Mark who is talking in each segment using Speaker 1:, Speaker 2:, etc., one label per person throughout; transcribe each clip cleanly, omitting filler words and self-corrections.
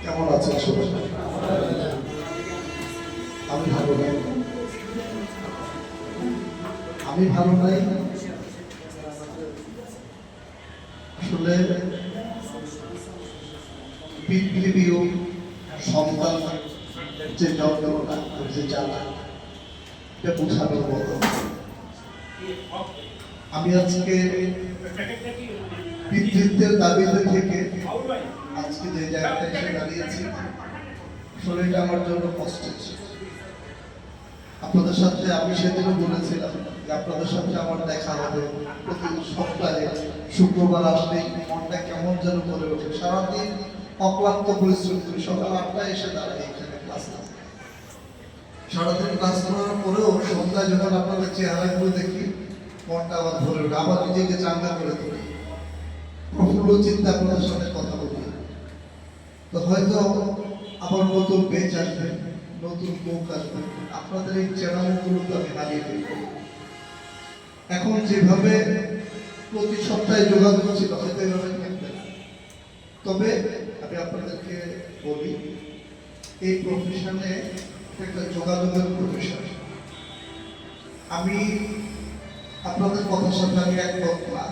Speaker 1: কেমন আছেন সবাই? আমি ভালো নাই। আসলে পৃথিবীও সন্তান যে যন্ত্রণা যে জ্বালা, এটা বোঝানোর মতো। আমি আজকে পিতৃত্বের দাবিতে থেকে আজকে যে জায়গাটা এসে দাঁড়িয়েছি, আসলে এটা আমার জন্য কষ্টের ছিল। আপনাদের সাথে আমি সেদিনও বলেছিলাম যে আপনাদের সাথে আমার দেখা হবে প্রতি সপ্তাহে শুক্রবার আসলেই মনটা কেমন যেন করে ওঠে। সারাদিন অক্লান্ত পরিশ্রম করি, সকাল 8টায় এসে দাঁড়াই এখানে ক্লাস। সারাদিন ক্লাস করার পরেও সন্ধ্যায় যখন আপনাদের চেহারাগুলো দেখি, মনটা আবার ভরে ওঠে, আবার নিজেকে চাঙ্গা করে তুলি, প্রফুল্ল চিন্তা আপনাদের সাথে কথা বলি। তো হয়তো আবার নতুন বেঞ্চ আসবে, নতুন মুখ আসবে, আপনাদের এই চ্যানেলগুলো তো আমি হারিয়ে ফেলব। এখন যেভাবে প্রতি সপ্তাহে যোগাযোগ ছিল, হয়তো এভাবে থাকবে না। তবে আমি আপনাদেরকে বলি, এই প্রফেশনে একটা যোগাযোগের প্রফেশন। আমি আপনাদের কথার সাথে আমি একমত না।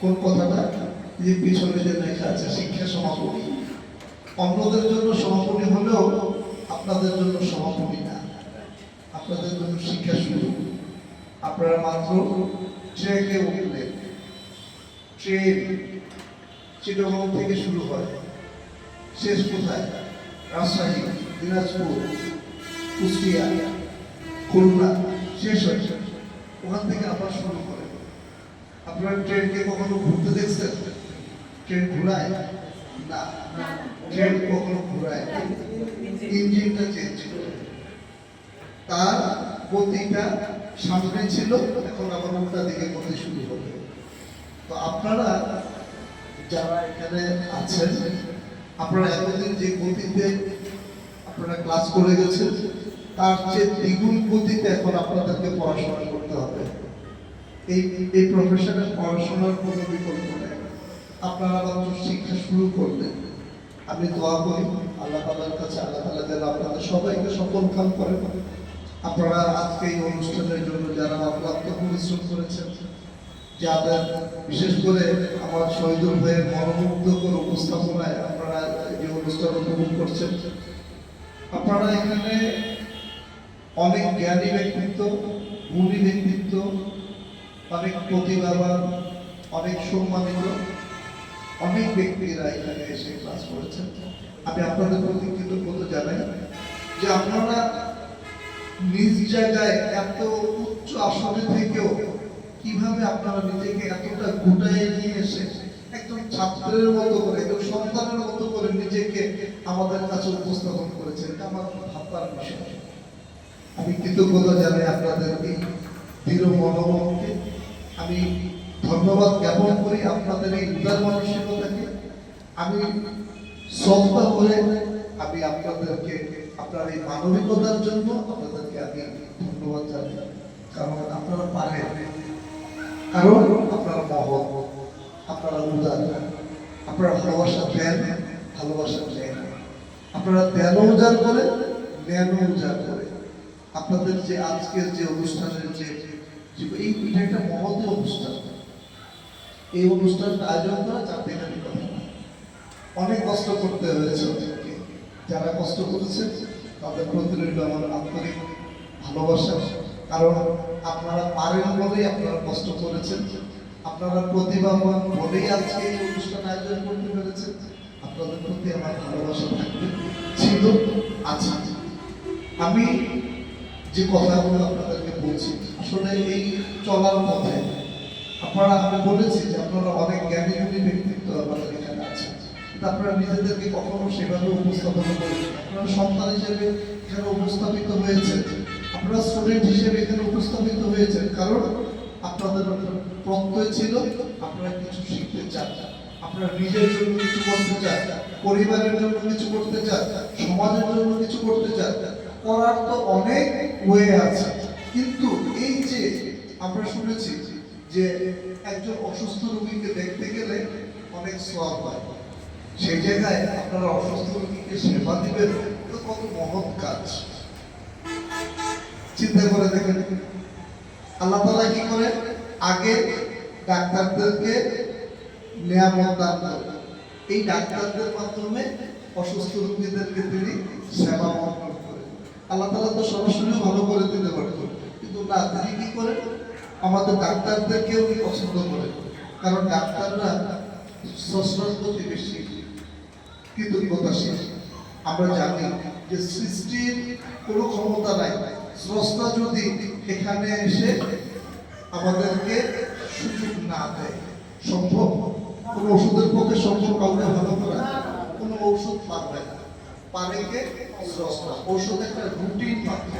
Speaker 1: কোন কথাটা? যে পিছনে যে লেখা আছে শিক্ষা সমাপনী, অন্যদের জন্য সমাপনী হলেও আপনাদের জন্য সমাপনী না, আপনাদের জন্য শিক্ষা শুরু। আপনারা মাত্র ট্রেনে উঠলেন, ট্রেন চিটাগং থেকে শুরু হয়, শেষ কোথায়? রাজশাহী, দিনাজপুর, কুষ্টিয়া, খুলনা, শেষ হয়। ওখান থেকে আবার শুরু করে। আপনারা ট্রেনকে কখনো ঘুরতে দেখছেন? ট্রেন ঘুরায় না, ট্রেন কখনো ঘুরায়, ইঞ্জিনটা চেঞ্জ করে। তার গতিটা সামনে ছিল, এখন আবার উল্টা দিকে গতি শুরু হবে। তো আপনারা যারা এখানে আছেন, আপনারা এতদিন যে গতিতে আপনারা ক্লাস করে গেছেন, তার চেয়ে দ্বিগুণ গতিতে এখন আপনাদেরকে পড়াশোনা করতে হবে। এই প্রফেশনে পড়াশোনার কোনো বিকল্প নেই। আপনারা মাত্র শিক্ষা শুরু করলেন। আমি দোয়া করি আল্লাহ তাআলার কাছে, আল্লাহ তাআলা যেন আপনাদের সবাইকে সফল কাম করেন। আপনারা আজকে এই অনুষ্ঠানের জন্য যারা অক্লান্ত পরিশ্রম করেছেন, যাদের বিশেষ করে আমার শহীদুল ভাইয়ের মনোমুগ্ধকর উপস্থাপনায় আপনারা এই অনুষ্ঠান উপভোগ করছেন, আপনারা এখানে অনেক জ্ঞানী ব্যক্তিত্ব, গুণী ব্যক্তিত্ব, অনেক প্রতিভাবান, অনেক সম্মানিত অনেক ব্যক্তিরা এখানে এসে ক্লাস করেছেন। আমি আপনাদের প্রতি কৃতজ্ঞতা জানাই যে আপনারা নিজ জায়গায় এত উচ্চ আসনে থেকেও কিভাবে আপনারা নিজেকে এতটা গোটায় নিয়ে এসে একজন ছাত্রের মতো করে, একজন সন্তানের মতো করে নিজেকে আমাদের কাছে উপস্থাপন করেছেন, এটা আমার ভাববার বিষয়। আমি কৃতজ্ঞতা জানাই আপনাদের এই দৃঢ় মনোবলকে। আমি ধন্যবাদ জ্ঞাপন করি আপনাদের এই উদার মানসিকতাকে। আমি শ্রদ্ধা করে আমি আপনাদেরকে আপনার এই মানবিকতার জন্য আপনাদেরকে আমি ধন্যবাদ জানাই। কারণ আপনারা পারেন, কারণ আপনারা মহৎ, আপনারা উদার, আপনারা ভালোবাসা দেন, ভালোবাসা দেন, আপনারা দেন উজাড় করে, জ্ঞান উজাড় করে। আপনাদের যে আজকের যে অনুষ্ঠানের যে এইটা একটা মহৎ অনুষ্ঠান। এই অনুষ্ঠানটা আয়োজন করা যাতে এখানে কথা না, অনেক কষ্ট করতে হয়েছে ওদেরকে। যারা কষ্ট করেছে তাদের প্রতি রইল আমার আন্তরিক ভালোবাসা। কারণ আপনারা পারেন বলেই আপনারা কষ্ট করেছেন, আপনারা প্রতিভাবান বলেই আজকে এই অনুষ্ঠান আয়োজন করতে পেরেছেন। আপনাদের প্রতি আমার ভালোবাসা থাকবে, ছিল, আছে। আমি যে কথাগুলো আপনাদেরকে বলছি, আসলে এই চলার পথে আপনারা, আমি বলেছি যে আপনারা অনেক জ্ঞানী গুণী ব্যক্তিত্ব আমাদের এখানে আছে, কিন্তু আপনারা নিজেদেরকে কখনো সেভাবে উপস্থাপন করেন। আপনারা সন্তান হিসেবে এখানে উপস্থাপিত হয়েছে, আপনারা স্টুডেন্ট হিসেবে এখানে উপস্থাপিত হয়েছে, কারণ আপনাদের প্রত্যয় ছিল আপনারা কিছু শিখতে চান, আপনারা নিজের জন্য কিছু করতে চান, পরিবারের জন্য কিছু করতে চান, সমাজের জন্য কিছু করতে চান। করার তো অনেক ওয়ে আছে, কিন্তু এই যে আমরা শুনেছি যে একজন অসুস্থ রোগীকে দেখতে গেলে অনেক সওয়াব হয়, সেই জায়গায় আপনারা অসুস্থ রোগীকে সেবা দিবেন, তো কত মহৎ কাজ। চিন্তা করে দেখেন, আল্লাহ তাআলা কি করে, আগে ডাক্তারদেরকে নিয়ামত দান করেন, এই ডাক্তারদের মাধ্যমে অসুস্থ রোগীদেরকে তিনি সেবা মন্ত্রণ করেন। আল্লাহ তাআলা তো সরাসরি ভালো করে দিতে পারতেন, কিন্তু না, তিনি কি করেন, আমাদের ডাক্তারদেরকেও পছন্দ করেন, কারণ ডাক্তাররা স্রষ্টার প্রতি বেশি কৃতজ্ঞতাশীল। আমরা জানি যে সৃষ্টির কোনো ক্ষমতা নাই, স্রষ্টা যদি এখানে এসে আমাদেরকে সুযোগ না দেয়, সম্ভব কোনো ওষুধের পক্ষে সম্ভব কাউকে ভালো করা, কোনো ঔষধ পারবে না, পারে কে, স্রষ্টা। ঔষধ একটা রুটিন মাত্র,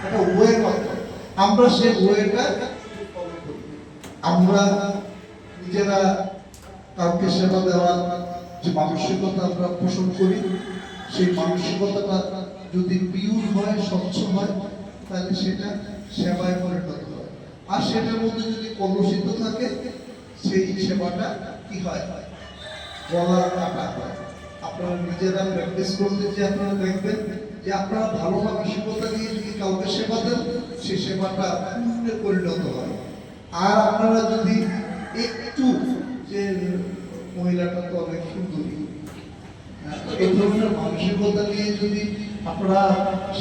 Speaker 1: একটা ওয়ে মাত্র, আমরা সেই ওয়েটা ফলো করি। আমরা নিজেরা কাউকে সেবা দেওয়ার যে মানসিকতা আমরা পোষণ করি, সেই মানসিকতাটা যদি পিওর হয়, স্বচ্ছ হয়, তাহলে সেটা সেবায় পরিণত হয়। আর সেটার মধ্যে যদি কলুষিত থাকে, সেই সেবাটা কি হয়, গলা কাটা হয়। আপনারা নিজেরা প্র্যাকটিস করলে যে আপনারা দেখবেন যে আপনারা ভালো মানসিকতা নিয়ে যদি কাউকে সেবা দেন, সেই সেবাটা পুণ্যে পরিণত হয়। আর আপনারা যদি একটু যে মহিলাটা তো অনেক সুন্দরী, এই ধরনের মানসিকতা নিয়ে যদি আপনারা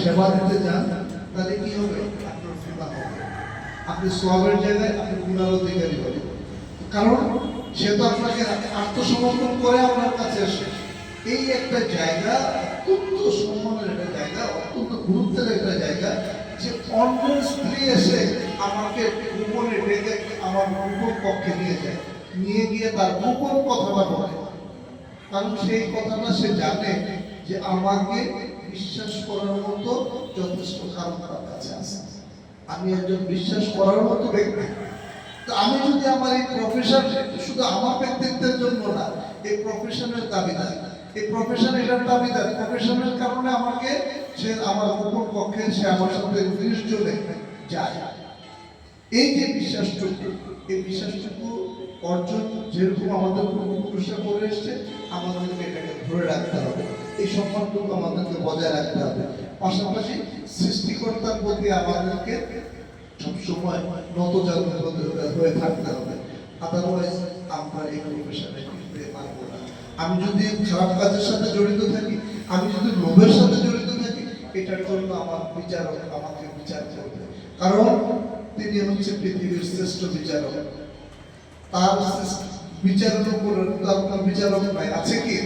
Speaker 1: সেবা দিতে যান, তাহলে কি হবে, আপনার সেবা হবে, আপনি সওয়াবের জায়গায় আপনি গুনার অধিকারী হবেন। কারণ সে তো আপনাকে আত্মসমর্পণ করে আপনার কাছে আসে। এই একটা জায়গা অত্যন্ত সম্মানের একটা জায়গা, অত্যন্ত গুরুত্বের একটা জায়গা, যে অন্যের স্ত্রী এসে আমাকে গোপনে ডেকে আমার গোপন কক্ষে নিয়ে যায়, নিয়ে গিয়ে তার গোপন কথাটা বলে, কারণ সেই কথাটা সে জানে যে আমাকে বিশ্বাস করার মতো যথেষ্ট কারণ তার কাছে আছে, আমি একজন বিশ্বাস করার মতো ব্যক্তি। তো আমি যদি আমার এই প্রফেশন, শুধু আমার ব্যক্তিত্বের জন্য না, এই প্রফেশনের দাবিদার, এই প্রফেশন এটার দাবিদার, প্রফেশনের কারণে আমাকে সে আমার গোপন কক্ষে সে আমার সাথে নির্জনে যায়। এই যে বিশ্বাসটুকু, এই বিশ্বাসটুকু অর্জন যেরকম আমাদের পূর্বপুরুষরা করে এসছে, আমাদেরকে এটাকে ধরে রাখতে হবে, এই সম্মানটুকু আমাদেরকে বজায় রাখতে হবে। পাশাপাশি সৃষ্টিকর্তার প্রতি আমাদেরকে সবসময় নতজানু হয়ে থাকতে হবে, আদারওয়াইজ আমরা এই প্রফেশনে ফিরতে পারবো না। আমি যদি খারাপ কাজের সাথে জড়িত থাকি, আমি যদি লোভের সাথে জড়িত থাকি, এটার জন্য আমার বিচারক আমাকে বিচার করবে, কারণ তিনি হচ্ছে পৃথিবীর শ্রেষ্ঠ বিচারক। তার বিচারের উপর তার কোনো বিচারক নাই, আছে কি?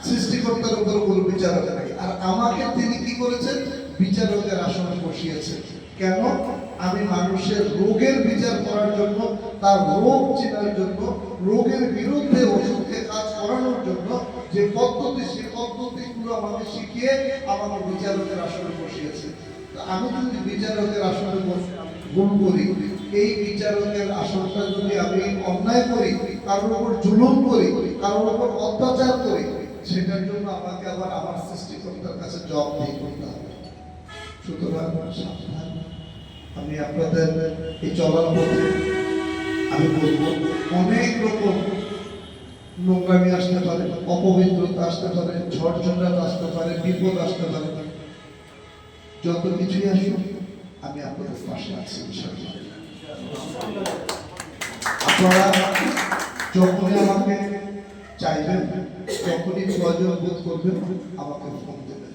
Speaker 1: সৃষ্টিকর্তার উপর কোনো বিচারক নাই। আর আমাকে তিনি কি করেছেন, বিচারকের আসনে বসিয়েছেন। কেন? আমি মানুষের রোগের বিচার করার জন্য, তার রোগ চেনার জন্য, রোগের বিরুদ্ধে ওষুধকে কাজ করানোর জন্য যে পদ্ধতি, সেই পদ্ধতিগুলো আমাকে শিখিয়ে আমাকে বিচারকের আসনে বসিয়েছে। আমি যদি বিচারকের আসনে ভুল করি, এই বিচারকের আসনটা যদি আমি অন্যায় করি, কারোর উপর জুলুম করি, কারোর উপর অত্যাচার করি, সেটার জন্য আমাকে আবার আমার সৃষ্টিকর্তার কাছে জবাবদিহি করতে হবে। সুতরাং সাবধান। আমি আপনাদের এই চলার পথে আমি বলবো, অনেক রকম নোংরামি আসতে পারে, অপবিত্রতা আসতে পারে, ঝড় ঝঞ্ঝাট আসতে পারে, বিপদ আসতে পারে, যত কিছুই আসুক আমি আপনাদের পাশে আছি। আপনারা যখনই আমাকে চাইবেন, যখনই প্রয়োজন বোধ করবেন, আমাকে ফোন দেবেন।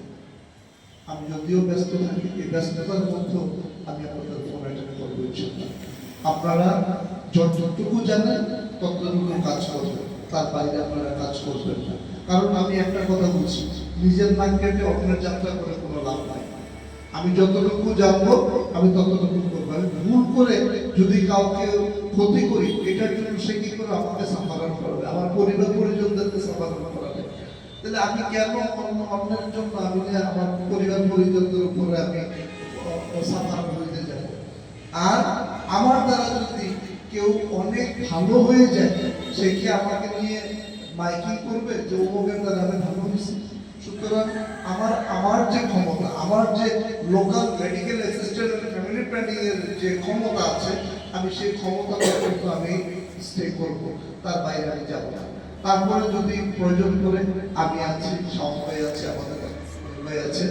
Speaker 1: আমি যদিও ব্যস্ত থাকি, এই ব্যস্ততার মধ্যেও আমি আপনাদের ফোন অ্যাটেন্ড করবো ইনশাআল্লাহ। আপনারা যতটুকু জানেন ততটুকু কাজ করবেন, তার বাইরে আপনারা কাজ করবেন না। কারণ আমি একটা কথা বলছি, নিজের নাক কেটে অন্যের যাত্রা করে কোনো লাভ নাই। আমি যতটুকু জানবো আমি ততটুকু করবো। আমি ভুল করে যদি কাউকে ক্ষতি করি, এটার জন্য সে কি করে আমাকে সাফারান করাবে, আমার পরিবার পরিজনদেরকে সাফারান করাবে, তাহলে আমি কেন অন্যের জন্য আমি আমার পরিবার পরিজনদের উপরে আমি সাফারান হইতে যাব? আর আমার দ্বারা যদি কেউ অনেক ভালো হয়ে যায়, সে কি আমাকে নিয়ে মাইকিং করবে যে অমুকের দ্বারা আমি ভালো হয়েছি? সুতরাং আমার যে ক্ষমতা, আমার যে local medical assistant and family planning এর যে ক্ষমতা আছে, আমি সেই ক্ষমতা কিন্তু আমি স্টে করব, তার বাইরে আমি যাব না। তারপরে যদি প্রয়োজন করে আমি আছি, সময় আছে, আমাদের আছে,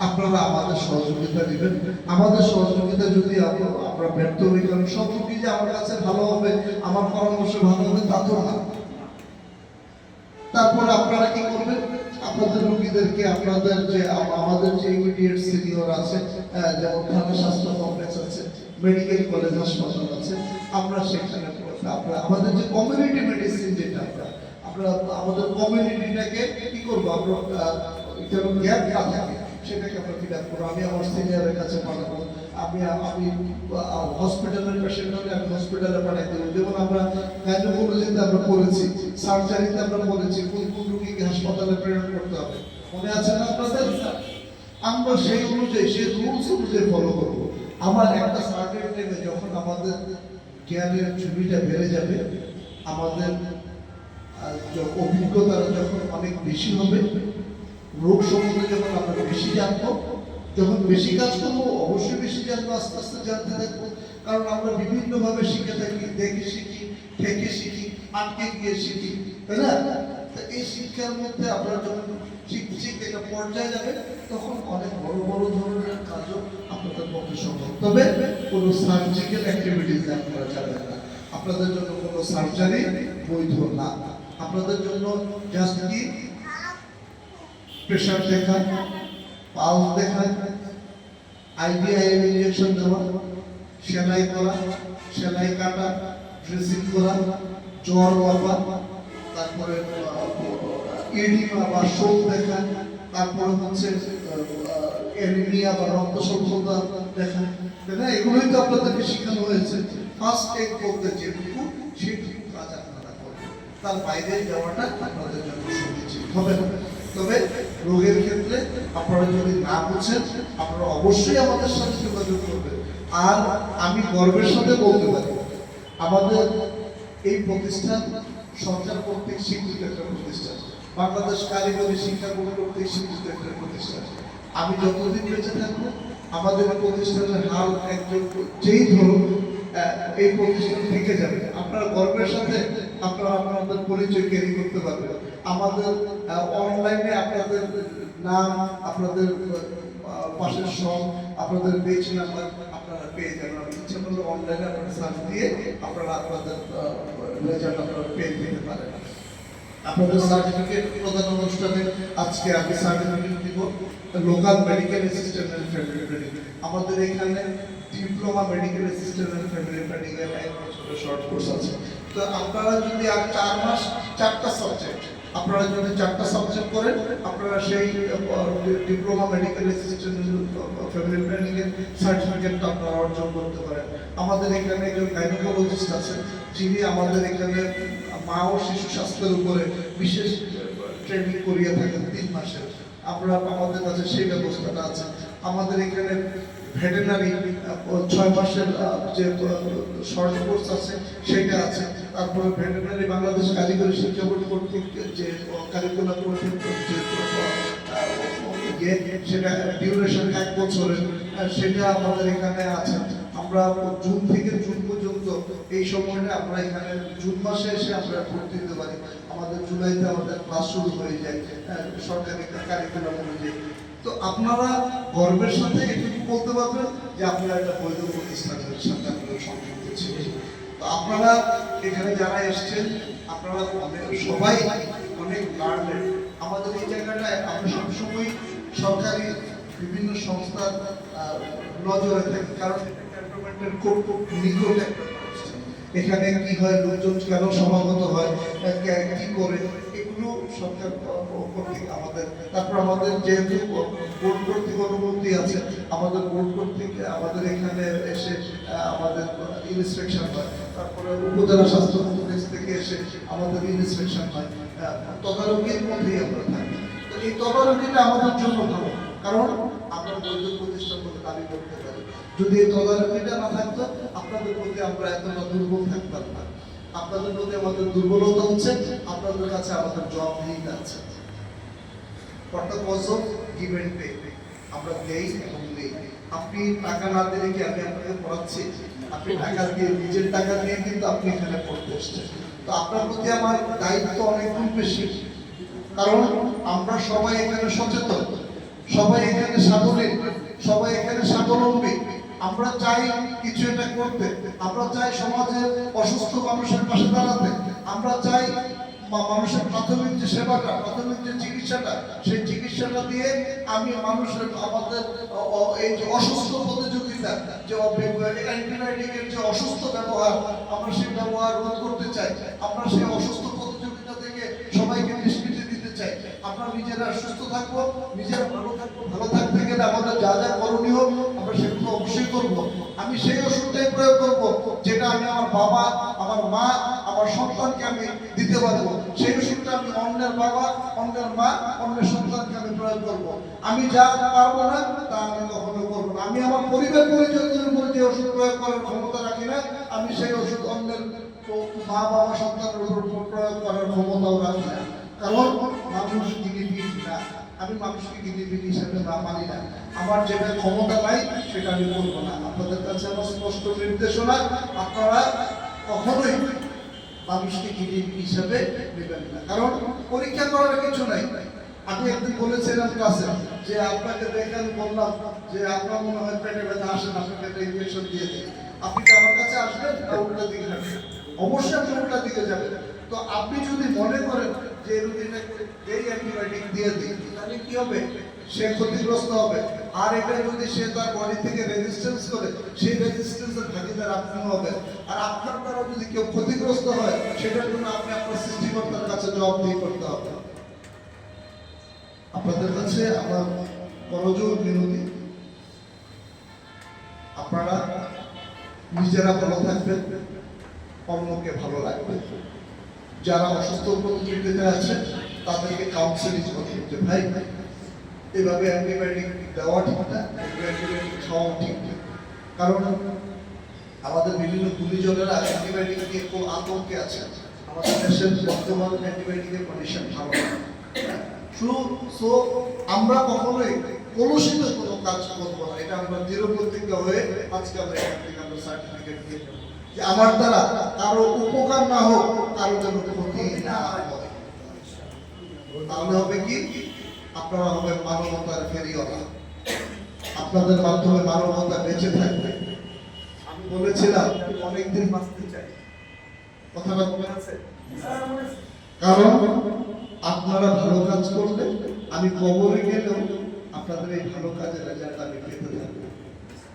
Speaker 1: আপনারা আমাদের সহযোগিতা দিবেন। আমাদের সহযোগিতা যদি আমরা ব্যর্থ হই, কারণ সব রোগী যে আমার কাছে ভালো হবে, আমার পরামর্শ ভালো হবে তা তো না। তারপরে আপনারা কি করবেন, আপনাদের রোগীদেরকে আপনাদের যে আমাদের যে ইমিডিয়েট সিনিয়র আছে, যেমন থানা স্বাস্থ্য কমপ্লেক্স আছে, মেডিকেল কলেজ হাসপাতাল আছে, আমরা সেখানে আমরা আমাদের যে কমিউনিটি মেডিসিন যেটা আমরা আমাদের কমিউনিটিটাকে কি করবো, আমরা যেন গ্যাপ না থাকে সেটাকে আমরা ফিল আপ করবো। আমি আমার সিনিয়রের কাছে পাঠাবো, আমি হসপিটালের পেশেন্ট হলে আমি হসপিটালে পাঠাই দেবো। যেমন আমরা গাইনোকোলজিতে আমরা পড়েছি, সার্জারিতে আমরা পড়েছি কোন কোন রোগীকে হাসপাতালে প্রেরণ করতে হবে, মনে আছে না আপনাদের? আমরা সেই অনুযায়ী, সেই রুলস অনুযায়ী ফলো করবো। আমার একটা সার্টেন টাইমে যখন আমাদের জ্ঞানের ঝুঁকিটা বেড়ে যাবে, আমাদের অভিজ্ঞতা যখন অনেক বেশি হবে, রোগ সম্বন্ধে যখন আমরা বেশি জানবো, যখন বেশি কাজ করবো, অবশ্যই বেশি জানবো, আস্তে আস্তে জানতে থাকবো। কারণ আমরা বিভিন্নভাবে শিখে থাকি, দেখে শিখি, থেকে শিখি, আটকে গিয়ে শিখি, তাই না? এই শিক্ষার মধ্যে আমরা যখন শিখতে একটা পর্যায়ে যাবে, তখন অনেক বড় বড় ধরনের কাজও আপনাদের পক্ষে সম্ভব। তবে কোনো সার্জিক্যাল অ্যাক্টিভিটিস আপনারা যাবেন না, আপনাদের জন্য কোনো সার্জারি বৈধ না। আপনাদের জন্য জাস্ট কি প্রেশার দেখা, পালস দেখা, আইভিআইএম ইনজেকশন দেওয়া, সেলাই করা, সেলাই কাটা, ড্রেসিং করা, জ্বর মাপা, তারপরে এডিমা বা শোক দেখা, তারপরে হচ্ছে অ্যানিমিয়া বা রক্ত স্বল্পতা দেখা, তাই না? এগুলোই তো আপনাদেরকে শেখানো হয়েছে। ফার্স্ট এড বলতে যেটুকু, সেটুকু কাজ আপনারা করবেন, তার বাইরে যাওয়াটা আপনাদের জন্য সুনিশ্চিত হবে না। তবে রোগের ক্ষেত্রে আপনারা যদি না বুঝেন, আপনারা অবশ্যই আমাদের সাথে যোগাযোগ করবেন। আর আমি গর্বের সাথে বলতে পারি, আমাদের এই প্রতিষ্ঠান সরকার কর্তৃক স্বীকৃত একটা প্রতিষ্ঠান, বাংলাদেশ কারিগরি শিক্ষা বোর্ড কর্তৃক স্বীকৃত একটা প্রতিষ্ঠান। আমি যতদিন বেঁচে থাকবো, আমাদের প্রতিষ্ঠানের হাল একজন যেই ধরুন এই প্রতিষ্ঠান থেকে যাবে, আপনারা গর্বের সাথে আপনারা আপনাদের পরিচয় ক্যারি করতে পারবেন। আমাদের অনলাইনে আপনাদের নাম, আপনাদের পাশের সব, আপনাদের পেজ নাম্বার আপনারা পেয়ে যাবেন। ইচ্ছে করলে অনলাইনে আপনারা সার্চ দিয়ে আপনারা আপনাদের রেজাল্ট আপনারা পেয়ে যেতে পারেন। আপনাদের সার্টিফিকেট প্রদান অনুষ্ঠানে আজকে আমি সার্টিফিকেট দিব local medical assistant and family planning. আমাদের এখানে diploma medical assistant and family planning এর 1 বছরের শর্ট কোর্স আছে। তো আপনারা যদি আর 4 মাস 4টা সাবজেক্ট, আপনারা যদি 4টা সাবজেক্ট করেন, আপনারা সেই diploma medical assistant family planning এর সার্টিফিকেটটা আপনারা অর্জন করতে পারেন। আমাদের এখানে একজন গাইনোকোলজিস্ট আছে, যিনি আমাদের এখানে মা ও শিশু স্বাস্থ্যের উপরে বিশেষ ট্রেনিং করিয়ে থাকেন 3 মাসের। আমাদের কাছে সেই ব্যবস্থাটা আছে। আমাদের এখানে ভেটেরিনারি 6 মাসের যে শর্ট কোর্স আছে সেটা আছে। তারপরে ভেটেরিনারি বাংলাদেশ কারিগরি শিক্ষা বোর্ড কর্তৃক যে কারিকুলাম কর্তৃক সেটা ডিউরেশন 1 বছরের, সেটা আমাদের এখানে আছে। আমরা জুন থেকে জুন পর্যন্ত এই সময়টা আমরা এখানে জুন মাসে এসে আমরা ভর্তি দিতে পারি। আমাদের জুলাইতে আমাদের ক্লাস শুরু হয়ে যায় সরকারি কারিকুলাম অনুযায়ী। তো আপনারা গর্বের সাথে এটুকু বলতে পারবেন যে আপনারা একটা বৈধ প্রতিষ্ঠানের সাথে আপনারা সংযুক্ত ছিলেন। তো আপনারা এখানে যারা এসেছেন, আপনারা সবাই অনেক লার্নেড। আমাদের এই জায়গাটায় আমরা সবসময় সরকারি বিভিন্ন সংস্থার নজরে থাকি, কারণ খুব নিকট একটা প্রতিষ্ঠান। এখানে কি হয়, লোকজন কেন সমাগত হয়, কি করে, এগুলো সরকার কর্তৃক আমাদের। তারপর আমাদের যেহেতু বোর্ড কর্তৃক অনুমতি আছে, আমাদের বোর্ড কর্তৃক আমাদের এখানে এসে আমাদের ইন্সপেকশন হয়। তারপরে উপজেলা স্বাস্থ্য কমপ্লেক্স থেকে এসে আমাদের ইন্সপেকশন হয়। তদারকির মধ্যেই আমরা থাকি। তো এই তদারকিটা আমাদের জন্য ভালো, কারণ আমরা বৈধ প্রতিষ্ঠান বলে দাবি করতে পারি। যদি এই তদারকিটা না থাকতো, আপনাদের প্রতি আমরা এতটা দুর্বল থাকতাম না। আপনাদের প্রতি আমাদের দুর্বলতা হচ্ছে আপনাদের কাছে আমাদের জবাবদিহিতা আছে। প্রটোকলস অফ গিভ এন্ড পে, আমরা দেই এবং নেই। আপনি টাকা না দিলে কি আমি আপনাকে পড়াচ্ছি? আপনি টাকা দিয়ে, নিজের টাকা দিয়ে কিন্তু আপনি এখানে পড়তে এসেছেন। তো আপনার প্রতি আমার দায়িত্ব অনেক গুণ বেশি, কারণ আমরা সবাই এখানে সচেতন, সবাই এখানে সাবলীল, সবাই এখানে স্বাবলম্বী। আমরা চাই কিছু এটা করতে, আমরা চাই সমাজের অসুস্থ মানুষের পাশে দাঁড়াতে, আমরা চাই মানুষের প্রাথমিক যে সেবাটা, প্রাথমিক যে চিকিৎসাটা, সেই চিকিৎসাটা দিয়ে আমি মানুষের আমাদের এই যে অসুস্থ প্রতিযোগিতা, যে অ্যান্টিবায়োটিকের যে অসুস্থ ব্যবহার, আমরা সেই ব্যবহার রোধ করতে চাই। আমরা সেই অসুস্থ প্রতিযোগিতা থেকে সবাইকে নিষ্কৃতি দিতে চাই। আমরা নিজেরা সুস্থ থাকবো, নিজেরা ভালো থাকবো। ভালো থাকতে গেলে আমাদের যা যা করণীয় আমরা সেগুলো অবশ্যই করবো। আমি সেই ওষুধটাই প্রয়োগ করবো যেটা আমি আমার বাবা, আমার মা, আমার সন্তানকে আমি দিতে পারবো। সেই ওষুধটা আমি অন্যের বাবা, অন্যের মা, অন্যের সন্তানকে আমি প্রয়োগ করবো। আমি যা পারবো না তা আমি কখনো করবো না। আমি আমার পরিবার পরিজনদের উপর যে ওষুধ প্রয়োগ করার ক্ষমতা রাখি না, আমি সেই ওষুধ অন্যের মা, বাবা, সন্তানের উপর প্রয়োগ করার ক্ষমতাও রাখি না। কারণ মানুষ গিনিপিগ না, আমি মানুষকে গিনিপিগ হিসেবে না মানি না। আমার যেটা ক্ষমতা নাই সেটা আমি করবো না। আপনাদের কাছে আমার স্পষ্ট নির্দেশনা, আপনারা কখনোই মানুষকে গিনিপিগ হিসেবে নেবেন না, কারণ পরীক্ষা করার কিছু নাই। আমি একদিন বলেছিলাম ক্লাসে যে আপনাকে দেখে আমি বললাম যে আপনার মনে হয় পেটে ব্যথা, আসেন আপনাকে একটা ইনজেকশন দিয়ে দিই। আপনি কি আমার কাছে আসবেন না উল্টা দিকে যাবেন? অবশ্যই আপনি উল্টা দিকে যাবেন। তো আপনি যদি মনে করেন যে রোগীটাকে এই অ্যান্টিবায়োটিক দিয়ে দিই, তাহলে কি হবে? সে ক্ষতিগ্রস্ত হবে। আর এটা যদি সে তার বডি থেকে রেজিস্ট্যান্স করে, সেই রেজিস্ট্যান্সের ভাগিদার আপনি হবেন। আর আপনার দ্বারা যদি কেউ ক্ষতিগ্রস্ত হয়, সেটার জন্য আপনি আপনার সৃষ্টিকর্তার কাছে জবাবদিহি করতে হবে। আপনাদের কাছে আমার করজোর বিনতি, আপনারা নিজেরা ভালো থাকবেন, অন্যকে ভালো রাখবেন। যারা অসুস্থ প্রতিযোগিতা আছে তাদেরকে কাউন্সেলিং করতে, যে ভাই এভাবে অ্যান্টিবায়োটিক দেওয়া ঠিক না, অ্যান্টিবায়োটিক খাওয়া ঠিক না। কারণ আমাদের বিভিন্ন গুণীজনেরা অ্যান্টিবায়োটিক নিয়ে খুব আতঙ্কে আছে। আমাদের দেশের বর্তমান অ্যান্টিবায়োটিকের কন্ডিশন ভালো না। সো আমরা কখনোই কলুষিত কোনো কাজ করবো না। এটা আমরা দৃঢ় প্রতিজ্ঞা হয়ে আজকে আমরা এখান থেকে আমরা সার্টিফিকেট দিয়ে দেবো যে আমার দ্বারা কারো উপকার না হোক, কারো যেন ক্ষতি না হয়। তাহলে হবে কি? আপনারা হবে মানবতার ফেরিওয়ালা, আপনাদের মাধ্যমে মানবতা বেঁচে থাকবে। আমি বলেছিলাম অনেকদিন বাঁচতে চাই, কথাটা মনে আছে? কারণ আপনারা ভালো কাজ করলে আমি কবরে গেলেও আপনাদের এই ভালো কাজের রেজাল্ট আমি পেতে থাকবো।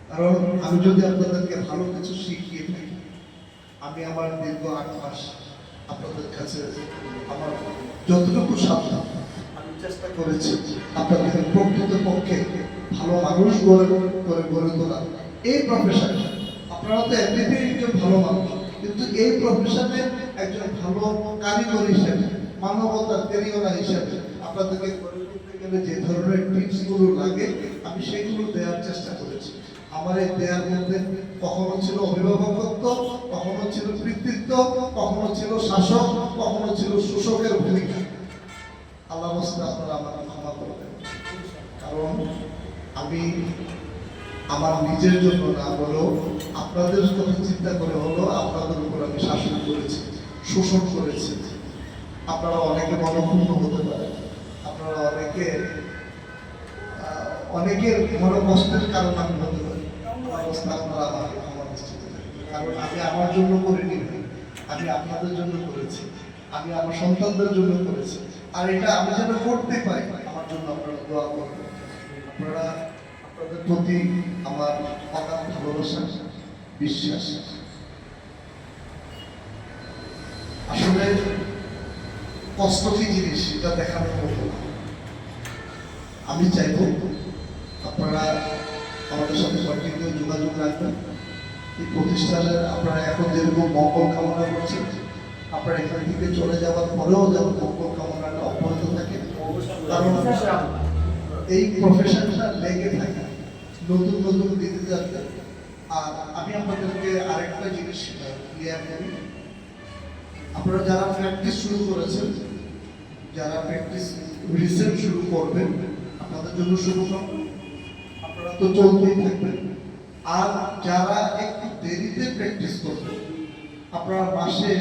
Speaker 1: কারণ আমি যদি আপনাদেরকে ভালো কিছু শিখিয়ে থাকি, আমি আমার দীর্ঘ 8 মাস আপনাদের কাছে আমার যতটুকু সাধ্য আমি চেষ্টা করেছি আপনাদের প্রকৃতপক্ষে ভালো মানুষ গড়ে তোলা। এই প্রফেশন, আপনারা তো এমনিতেই একজন ভালো মানুষ, কিন্তু এই প্রফেশনে একজন ভালো কারিগর হিসেবে, মানবতার ফেরিওয়ালা হিসেবে আপনাদেরকে গড়ে তুলতে গেলে যে ধরনের টিপস গুলো লাগে আমি সেগুলো দেওয়ার চেষ্টা করেছি। আমার এই দেওয়ার মধ্যে কখনো ছিল অভিভাবকত্ব, কখনো ছিল কৃতিত্ব, কখনো ছিল শাসক, কখনো ছিল শোষকের ভূমিকা। আল্লাহ রাস্তায় আপনারা আমাকে ক্ষমা করবেন, কারণ আমি আমার নিজের জন্য না হলেও আপনাদের কথা চিন্তা করে হলো আপনাদের উপর আমি শাসন করেছি, শোষণ করেছি। আপনারা অনেকে মনোক্ষুণ্ণ হতে পারেন, আপনারা অনেকের মনোকষ্টের কারণ আমি হতে পারি। অবস্থা আপনারা আমাকে ক্ষমা দৃষ্টিতে দেখবেন, কারণ আমি আমার জন্য করিনি, আমি আপনাদের জন্য করেছি, আমি আমার সন্তানদের জন্য করেছি। আর এটা আমি যেন করতে পারি, আমার জন্য আপনারা দোয়া করবেন। আপনারা, আপনাদের প্রতি আমার অগাধ ভালোবাসা, বিশ্বাস। আসলে কষ্ট কি জিনিস এটা দেখানোর মতো না। আমি চাইব আপনারা আমাদের সাথে কন্টিনিউ যোগাযোগ রাখবেন। এই প্রতিষ্ঠানের আপনারা এখন যেরকম মঙ্গল কামনা করছেন, আপনারা এখান থেকে চলে যাওয়ার পরেও যেন মঙ্গল কামনাটা অব্যাহত থাকে। কারণ এই প্রফেশনটা লেগে থাকে, নতুন নতুন দিতে যাবে। আর আমি আপনাদেরকে আরেকটা জিনিস ক্লিয়ার করি, আপনারা যারা প্র্যাকটিস শুরু করেছেন যারা প্র্যাকটিস রিসেন্ট শুরু করবেন আপনাদের জন্য শুভকামনা। আপনারা তো চলতেই থাকবেন। আর যারা একটু দেরিতে প্র্যাকটিস করবেন আপনারা মাসে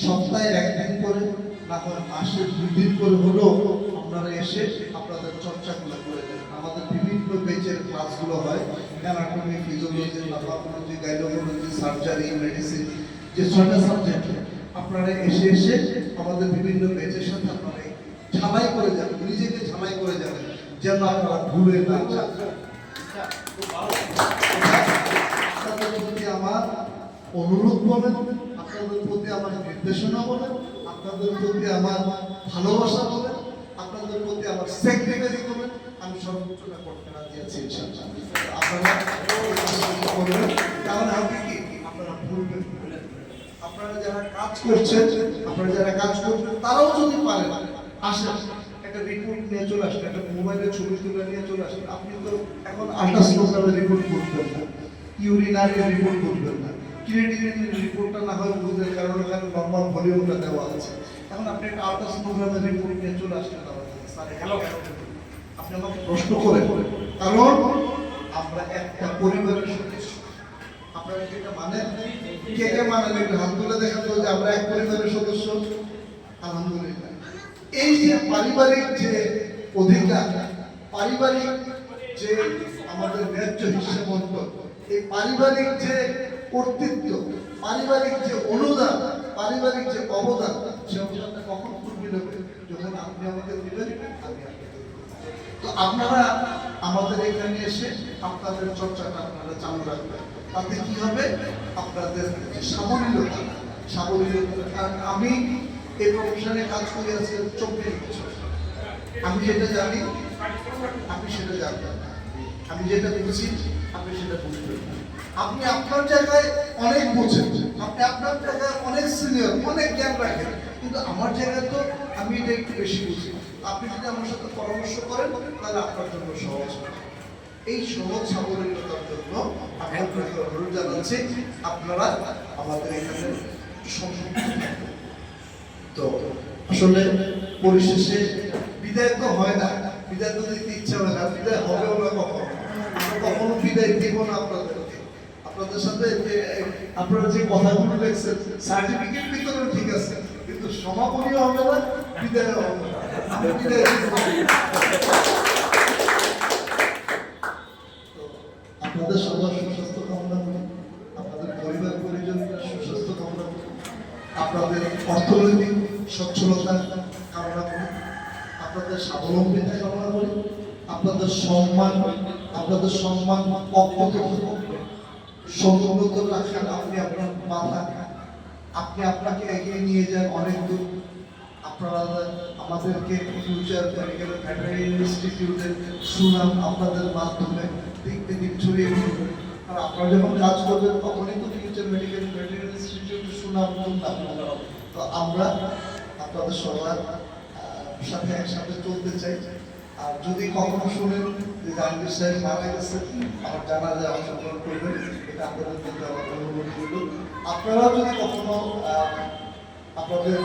Speaker 1: সপ্তাহে একদিন করে না হয় মাসে 2 দিন করে হলেও আপনারা এসে আপনাদের চর্চাগুলো করে দেন। আমাদের বিভিন্ন বেচের ক্লাসগুলো হয়, অ্যানাটমি, ফিজিওলজি, ল্যাপারোলজি, গাইনোকোলজি, সার্জারি, মেডিসিন, যে 6টা সাবজেক্ট আপনারা এসে আমাদের বিভিন্ন বেচের সাথে আপনারা ঝালাই করে যাবেন, নিজেকে ঝালাই করে যাবেন যেন আপনারা ভুলে না যান। আপনাদের প্রতি আমার অনুরোধ বলেন, আপনাদের প্রতি আমার নির্দেশনা বলেন, আপনাদের প্রতি আমার ভালোবাসা বলেন, আপনাদের প্রতি আমার সেক্রেটারি বলেন, আমি সর্বোচ্চটা করতে রাজি আছি ইনশাআল্লাহ। আপনারা করবেন, তাহলে হবে কি আপনারা ভুলবেন। আপনারা যারা কাজ করছেন, তারাও যদি পারেন আসেন একটা রিপোর্ট নিয়ে চলে আসেন, একটা মোবাইলে ছবি তুলে নিয়ে চলে আসেন। আপনি তো এখন আল্ট্রাসাউন্ডের রিপোর্ট করবেন না, ইউরিনারি রিপোর্ট করবেন না, ক্রিয়েটিনিনের রিপোর্টটা না হয় বুঝলেন, কারণ ওখানে নর্মাল ভলিউমটা দেওয়া আছে। এখন আপনি একটা আল্ট্রাসাউন্ডের রিপোর্ট নিয়ে চলে আসলেন আমার কাছে, স্যার হ্যালো, আপনি আমাকে প্রশ্ন করেন, কারণ আমরা একটা পরিবারের সদস্য। আপনারা কি এটা মানেন? কে কে মানেন? একটু হাত তুলে দেখান তো যে আমরা এক পরিবারের সদস্য। আলহামদুলিল্লাহ। এই যে পারিবারিক যে অধিকার, পারিবারিক যে আমাদের ন্যায্য হিসাবন্ত, এই পারিবারিক যে কর্তৃত্ব, পারিবারিক যে অনুদান, পারিবারিক যে অবদান, সে অবদানটা কখন ফুটবে? যখন আপনি আমাকে দিবেন, আমি আপনাকে। তো আপনারা আমাদের এখানে এসে আপনাদের চর্চাটা আপনারা চালু রাখবেন। তাতে কি হবে? আপনাদের সাবলীলতা। কারণ আমি এই প্রফেশনে কাজ করে আছি 24 বছর। আমি যেটা জানি আপনি সেটা জানবেন না, আমি যেটা বুঝি আপনি সেটা বুঝবেন না। আপনি আপনার জায়গায় অনেক বোঝেন, আপনি আপনার জায়গায় অনেক সিনিয়র, অনেক জ্ঞান রাখেন, কিন্তু আমার জায়গায় তো আমি এটা একটু বেশি বুঝি। আপনি যদি আমার সাথে পরামর্শ করেন তাহলে আপনার জন্য সহজ হবে। এই সহজ সাবলীলতার জন্য আমি আপনাকে অনুরোধ জানাচ্ছি আপনারা আমাদের এখানে সংযুক্ত থাকবেন। তো আসলে পরিশেষে বিদায় তো হয় না, বিদায় তো দিতে ইচ্ছা হয় না, বিদায় হবেও না কখনো। আমরা কখনো বিদায় দিব না আপনাদেরকে। আপনাদের সাথে যে আপনারা যে কথাগুলো লেখছেন, সার্টিফিকেট ভিতরে ঠিক আছে, কিন্তু সমাপনীয় হবে না, বিদায় হবে না। আমি বিদায় আপনাদের সবার সুস্বাস্থ্য কামনা করি, আপনাদের পরিবার পরিজনদের সুস্বাস্থ্য কামনা করি, আপনাদের অর্থনৈতিক সচ্ছলতা কামনা করি, আপনাদের স্বাবলম্বিতা কামনা করি, আপনাদের সম্মান সম্মত রাখেন। আপনি আপনার মাথা, আপনি আপনাকে এগিয়ে নিয়ে যান অনেক দূর। আপনারা আমাদেরকে ফিউচার মেডিকেল ভেটেরিনারি ইনস্টিটিউটের সুনাম আপনাদের মাধ্যমে দিক ছড়িয়ে দিবেন। আর আপনারা যখন কাজ করবেন তখনই তো ফিউচার মেডিকেল ভেটেরিনারি ইনস্টিটিউটের সুনাম আপনারা। তো আমরা আপনাদের সবার সাথে একসাথে চলতে চাই। আর যদি কখনো শুনেন যে জাহাঙ্গীর সাহেব মারা গেছে, আমার জানাজায় অংশগ্রহণ করবেন, এটা আপনাদের জন্য আমার অনুরোধ করল। আপনারা যদি কখনো আপনাদের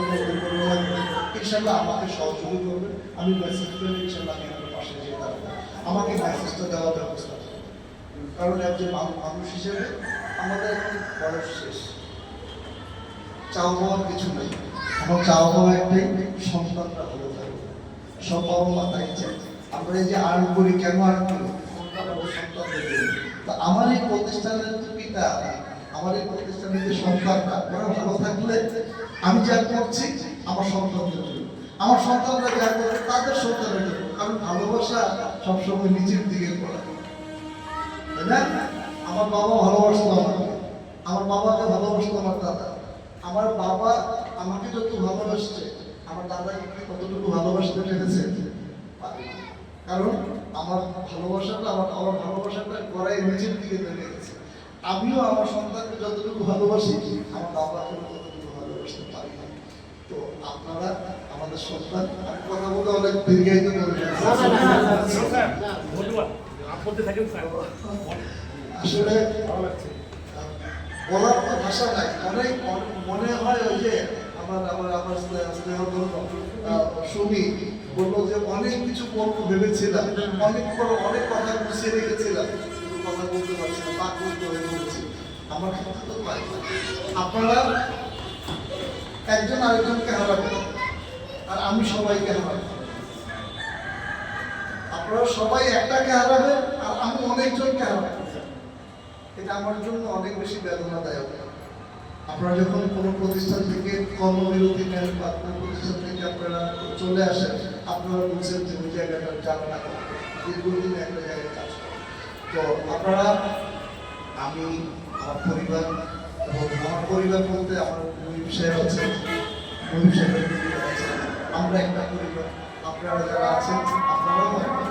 Speaker 1: ইনশাল্লাহ আমাকে সহযোগী করবেন, আমি মেসেজ করে ইনশাল্লাহ আমি আপনার পাশে যেতে পারবো। আমাকে মেসেজটা দেওয়ার ব্যবস্থা করবেন, কারণ একজন মানুষ হিসেবে আমাদের এখন বয়স শেষ, চাও পাওয়ার কিছু নেই। আমার চাও পাওয়া একটাই, সন্তানরা ভালো থাকবে। সব বাবা মা তাই চাই। আমরা এই যে আর্ন করি, কেন আর্ন করি? তো আমার এই প্রতিষ্ঠানের পিতা, আমার এই প্রতিষ্ঠানের যে সন্তানরা, ওরা ভালো থাকলে আমি যা করছি আমার সন্তানদের জন্য, আমার সন্তানরা যা করে তাদের সন্তানের জন্য। কারণ ভালোবাসা সবসময় নিচের দিকে করা, তাই না? আমার বাবা ভালোবাসতো আমাকে, আমার বাবাকে ভালোবাসতো আমার দাদা। আমার বাবা আমাকে যত ভালোবাসছে, আমার দাদাকে কতটুকু ভালোবাসতে পেরেছে? কারণ আমার ভালোবাসাটা গড়াই নিচের দিকে নেমে গেছে। আমিও আমার সন্তানকে যতটুকু ভালোবাসি, আমার বাবাকে ততটুকু ভালোবাসতে পারি না। তো আপনারা আমাদের সন্তান, আমি কথা বলে অনেক দীর্ঘায়িত করে আসলে বলার তো ভাষা নাই। অনেক মনে হয় ওই যে আমার আমার আমার স্নেহধন্য সুমি বললো যে অনেক কিছু করবো ভেবেছিলাম, অনেক কথা গুছিয়ে রেখেছিলাম, কিন্তু কথা বলতে পারছি না, বাকরুদ্ধ হয়ে পড়েছি। আমার ক্ষেত্রে তো তাই। আপনারা একজন আরেকজনকে হারাবেন আর আমি সবাইকে হারাবো। আপনারা সবাই একটাকে হারাবেন আর আমি অনেকজনকে হারাবো। এটা আমার জন্য অনেক বেশি বেদনাদায়ক। আপনারা যখন কোনো প্রতিষ্ঠান থেকে কর্মবিরতি নেন বা কোনো প্রতিষ্ঠান থেকে আপনারা চলে আসেন, আপনারা বুঝছেন যে ওই জায়গাটা যাবে না, দীর্ঘদিন একটা জায়গায় কাজ করে। তো আপনারা, আমি, আমার পরিবার, এবং আমার পরিবার বলতে আমার মুহিব সাহেব আছেন, মুহিব সাহেবের পরিবার আছে, আমরা একটা পরিবার, আপনারা যারা আছেন আপনারাও একটা